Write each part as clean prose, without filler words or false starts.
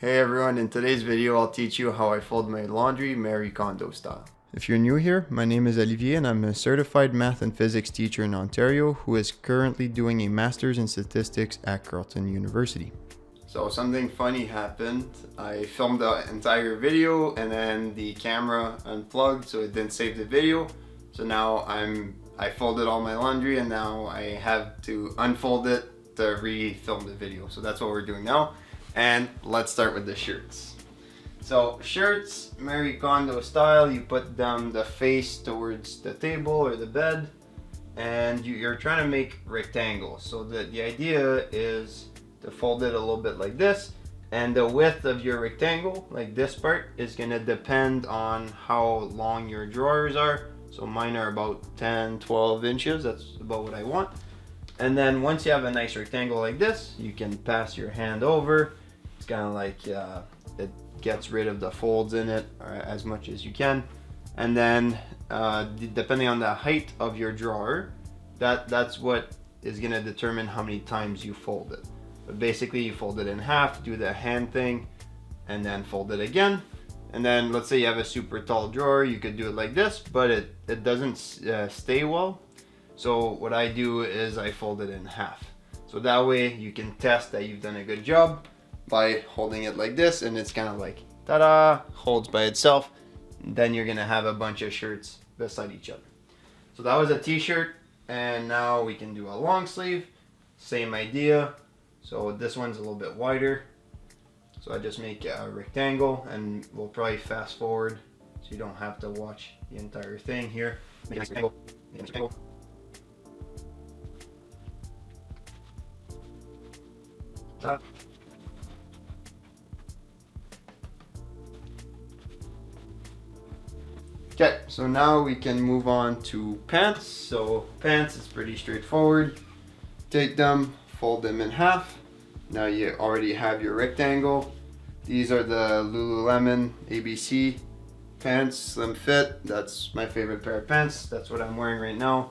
Hey everyone, in today's video I'll teach you how I fold my laundry Marie Kondo style. If you're new here, my name is Olivier and I'm a certified math and physics teacher in Ontario who is currently doing a master's in statistics at Carleton University. So something funny happened. I filmed the entire video and then the camera unplugged so it didn't save the video. So now I folded all my laundry and now I have to unfold it to re-film the video. So that's what we're doing now. And let's start with the shirts. So shirts, Marie Kondo style, you put them the face towards the table or the bed and you're trying to make rectangles. So the idea is to fold it a little bit like this, and the width of your rectangle, like this part, is going to depend on how long your drawers are. So mine are about 10-12 inches, that's about what I want. And then once you have a nice rectangle like this, you can pass your hand over. It's kind of like it gets rid of the folds in it as much as you can. And then depending on the height of your drawer, that's what is going to determine how many times you fold it. But basically you fold it in half, do the hand thing, and then fold it again. And then let's say you have a super tall drawer, you could do it like this, but it doesn't stay well. So what I do is I fold it in half. So that way you can test that you've done a good job by holding it like this, and it's kind of like, ta-da, holds by itself. Then you're gonna have a bunch of shirts beside each other. So that was a t-shirt, and now we can do a long sleeve. Same idea. So this one's a little bit wider. So I just make a rectangle, and we'll probably fast forward so you don't have to watch the entire thing here. Make a nice rectangle. Make a nice rectangle. Okay, so now we can move on to pants. So pants is pretty straightforward. Take them, fold them in half. Now you already have your rectangle. These are the Lululemon ABC pants, Slim Fit. That's my favorite pair of pants. That's what I'm wearing right now.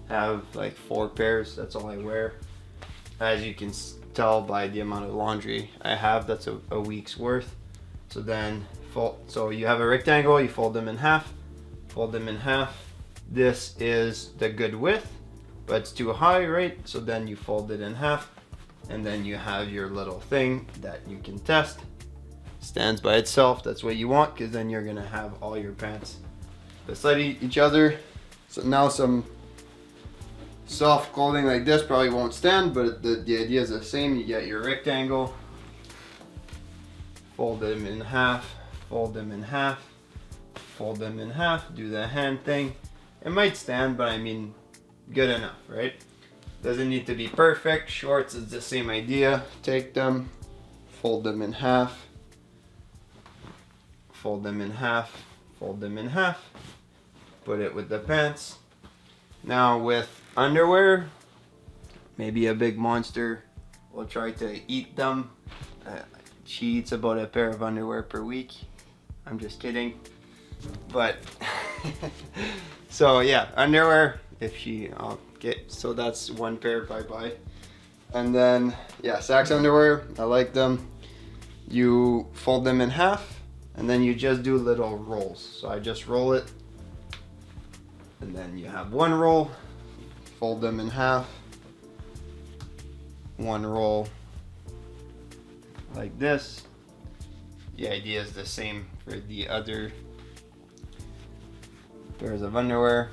I have like 4 pairs, that's all I wear. As you can tell by the amount of laundry I have, that's a week's worth. So then so you have a rectangle, you fold them in half. Fold them in half. This is the good width, but it's too high, right? So then you fold it in half, and then you have your little thing that you can test. Stands by itself, that's what you want, because then you're gonna have all your pants beside each other. So now some soft clothing like this probably won't stand, but the idea is the same. You get your rectangle, fold them in half, fold them in half, fold them in half, do the hand thing. It might stand, but I mean, good enough, right? Doesn't need to be perfect. Shorts is the same idea. Take them, fold them in half, fold them in half, fold them in half, put it with the pants. Now with underwear, maybe a big monster will try to eat them. She eats about a pair of underwear per week. I'm just kidding. But so yeah, underwear, if she so that's 1 pair, bye. And then yeah, Saxx Underwear, I like them. You fold them in half and then you just do little rolls. So I just roll it, and then you have 1 roll, fold them in half, 1 roll like this. The idea is the same for the other pairs of underwear.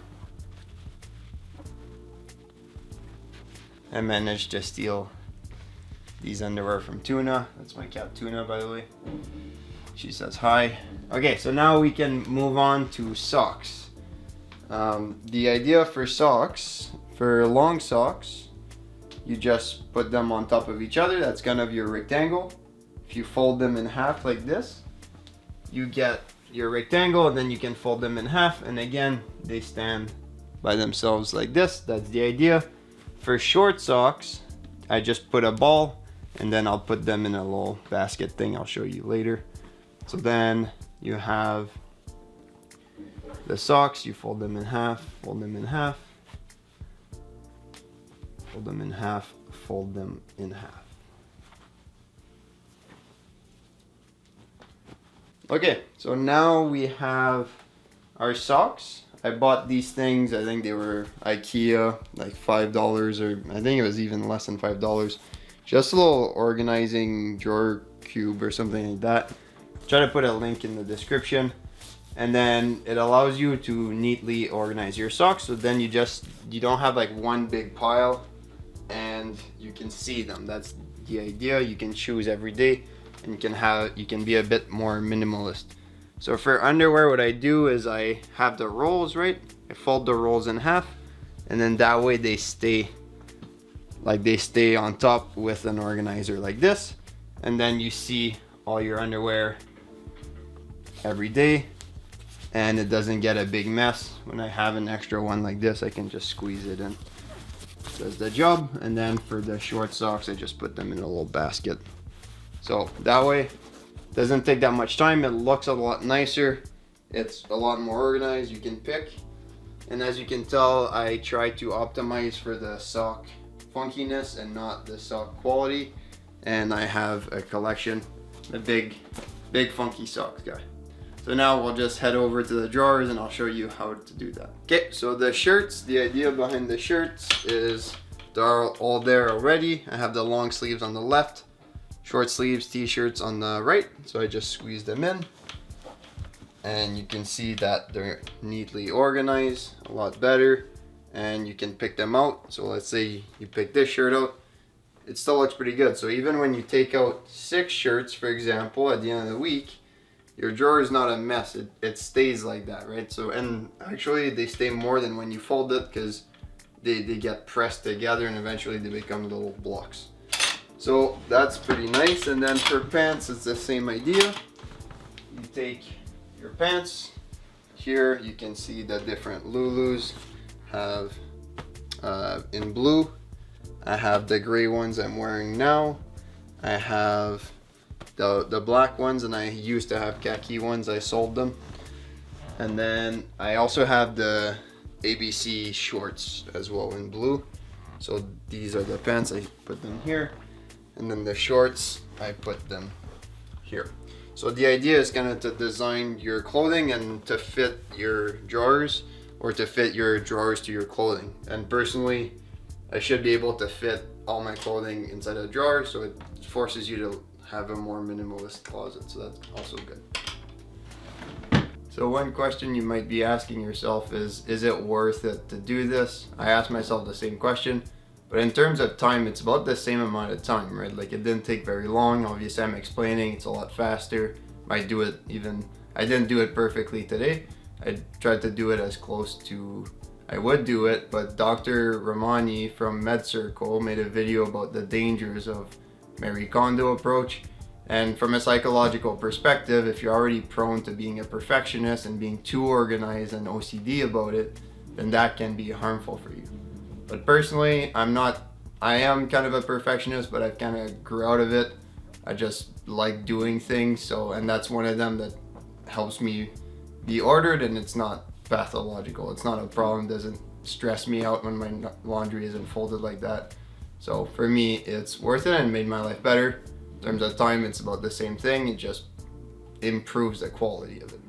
I managed to steal these underwear from Tuna. That's my cat Tuna, by the way. She says hi. Okay, so now we can move on to socks. The idea for socks, for long socks, you just put them on top of each other. That's kind of your rectangle. If you fold them in half like this, you get your rectangle, and then you can fold them in half, and again they stand by themselves like this. That's the idea. For short socks, I just put a ball, and then I'll put them in a little basket thing I'll show you later. So then you have the socks, you fold them in half, fold them in half, fold them in half, fold them in half. Okay, so now we have our socks. I bought these things, I think they were IKEA, like $5, or I think it was even less than $5. Just a little organizing drawer cube or something like that. Try to put a link in the description. And then it allows you to neatly organize your socks, so then you don't have like one big pile and you can see them. That's the idea. You can choose every day and you can be a bit more minimalist. So for underwear, what I do is I have the rolls, right? I fold the rolls in half, and then that way they stay on top with an organizer like this, and then you see all your underwear every day and it doesn't get a big mess. When I have an extra one like this, I can just squeeze it in. Does the job. And then for the short socks, I just put them in a little basket. So that way, it doesn't take that much time. It looks a lot nicer. It's a lot more organized. You can pick. And as you can tell, I try to optimize for the sock funkiness and not the sock quality. And I have a collection, a big funky socks guy. So now we'll just head over to the drawers and I'll show you how to do that. Okay, so the shirts, the idea behind the shirts is they're all there already. I have the long sleeves on the left, short sleeves t-shirts on the right. So I just squeeze them in and you can see that they're neatly organized, a lot better, and you can pick them out. So let's say you pick this shirt out, it still looks pretty good. So even when you take out 6 shirts, for example, at the end of the week, your drawer is not a mess. It stays like that, right? So, and actually they stay more than when you fold it because they get pressed together and eventually they become little blocks. So that's pretty nice. And then for pants, it's the same idea. You take your pants. Here you can see the different Lulus have in blue. I have the gray ones I'm wearing now. I have the black ones, and I used to have khaki ones. I sold them. And then I also have the ABC shorts as well in blue. So these are the pants, I put them here. And then the shorts, I put them here. So the idea is kind of to design your clothing and to fit your drawers, or to fit your drawers to your clothing. And personally, I should be able to fit all my clothing inside a drawer, so it forces you to have a more minimalist closet, so that's also good. So one question you might be asking yourself is it worth it to do this? I asked myself the same question, but in terms of time, it's about the same amount of time, right? Like, it didn't take very long. Obviously, I'm explaining, it's a lot faster. I didn't do it perfectly today. I tried to do it as close to I would do it, but Dr. Ramani from Med Circle made a video about the dangers of Marie Kondo approach. And from a psychological perspective, if you're already prone to being a perfectionist and being too organized and OCD about it, then that can be harmful for you. But personally, I am kind of a perfectionist, but I've kind of grew out of it. I just like doing things, and that's one of them that helps me be ordered, and it's not pathological. It's not a problem, doesn't stress me out when my laundry isn't folded like that. So for me, it's worth it and made my life better. In terms of time, it's about the same thing. It just improves the quality of it.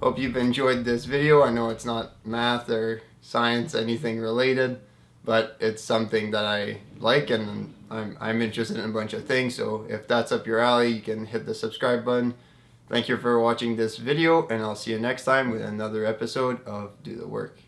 Hope you've enjoyed this video. I know it's not math or science, anything related, but it's something that I like, and I'm interested in a bunch of things. So if that's up your alley, you can hit the subscribe button. Thank you for watching this video, and I'll see you next time with another episode of Do the Work.